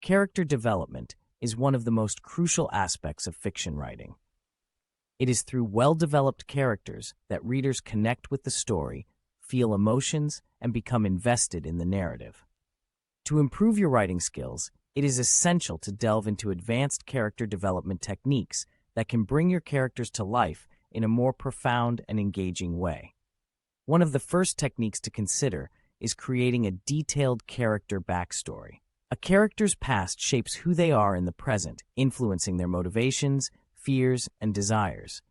Character development is one of the most crucial aspects of fiction writing. It is through well-developed characters that readers connect with the story, feel emotions, and become invested in the narrative. To improve your writing skills, it is essential to delve into advanced character development techniques that can bring your characters to life in a more profound and engaging way. One of the first techniques to consider is creating a detailed character backstory. A character's past shapes who they are in the present, influencing their motivations, fears, and desires.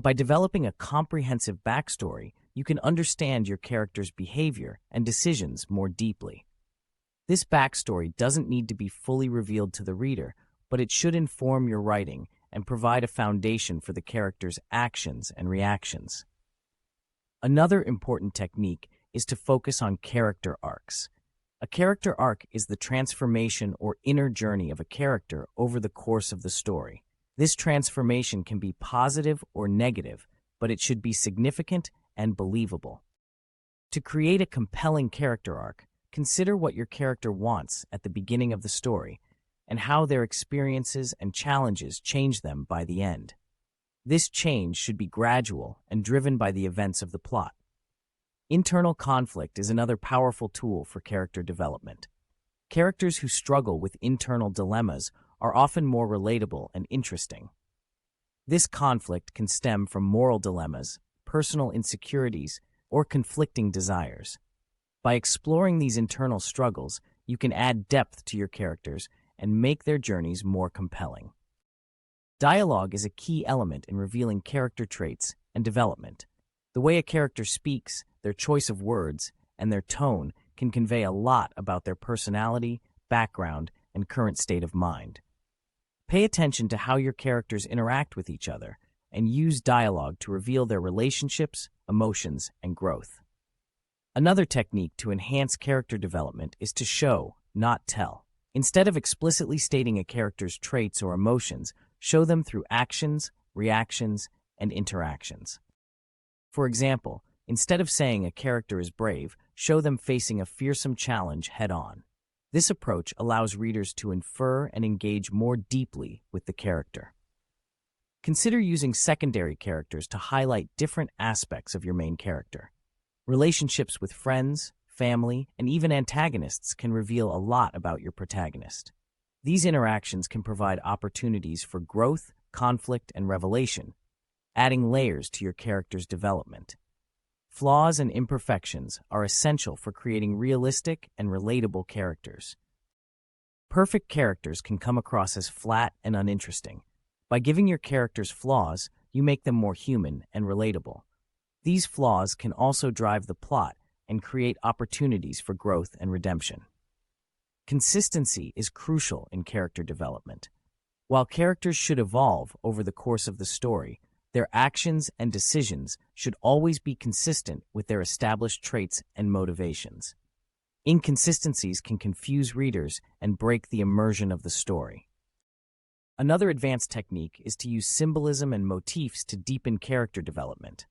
By developing a comprehensive backstory, you can understand your character's behavior and decisions more deeply. This backstory doesn't need to be fully revealed to the reader, but it should inform your writing and provide a foundation for the character's actions and reactions. Another important technique is to focus on character arcs. A character arc is the transformation or inner journey of a character over the course of the story. This transformation can be positive or negative, but it should be significant and believable. To create a compelling character arc, consider what your character wants at the beginning of the story and how their experiences and challenges change them by the end. This change should be gradual and driven by the events of the plot. Internal conflict is another powerful tool for character development. Characters who struggle with internal dilemmas are often more relatable and interesting. This conflict can stem from moral dilemmas, personal insecurities, or conflicting desires. By exploring these internal struggles, you can add depth to your characters and make their journeys more compelling. Dialogue is a key element in revealing character traits and development. The way a character speaks, their choice of words, and their tone can convey a lot about their personality, background, and current state of mind. Pay attention to how your characters interact with each other and use dialogue to reveal their relationships, emotions, and growth. Another technique to enhance character development is to show, not tell. Instead of explicitly stating a character's traits or emotions, show them through actions, reactions, and interactions. For example, instead of saying a character is brave, show them facing a fearsome challenge head-on. This approach allows readers to infer and engage more deeply with the character. Consider using secondary characters to highlight different aspects of your main character. Relationships with friends, family, and even antagonists can reveal a lot about your protagonist. These interactions can provide opportunities for growth, conflict, and revelation, adding layers to your character's development. Flaws and imperfections are essential for creating realistic and relatable characters. Perfect characters can come across as flat and uninteresting. By giving your characters flaws, you make them more human and relatable. These flaws can also drive the plot and create opportunities for growth and redemption. Consistency is crucial in character development. While characters should evolve over the course of the story, their actions and decisions should always be consistent with their established traits and motivations. Inconsistencies can confuse readers and break the immersion of the story. Another advanced technique is to use symbolism and motifs to deepen character development.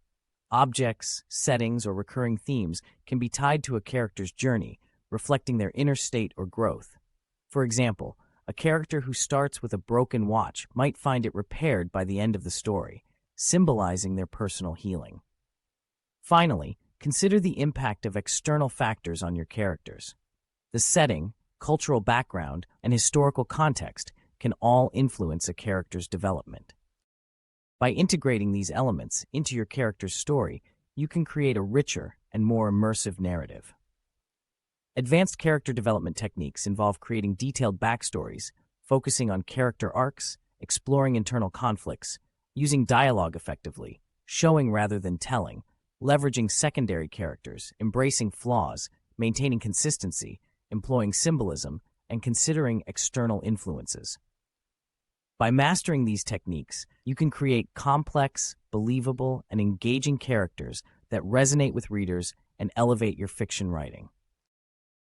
Objects, settings, or recurring themes can be tied to a character's journey, reflecting their inner state or growth. For example, a character who starts with a broken watch might find it repaired by the end of the story, symbolizing their personal healing. Finally, consider the impact of external factors on your characters. The setting, cultural background, and historical context can all influence a character's development. By integrating these elements into your character's story, you can create a richer and more immersive narrative. Advanced character development techniques involve creating detailed backstories, focusing on character arcs, exploring internal conflicts, using dialogue effectively, showing rather than telling, leveraging secondary characters, embracing flaws, maintaining consistency, employing symbolism, and considering external influences. By mastering these techniques, you can create complex, believable, and engaging characters that resonate with readers and elevate your fiction writing.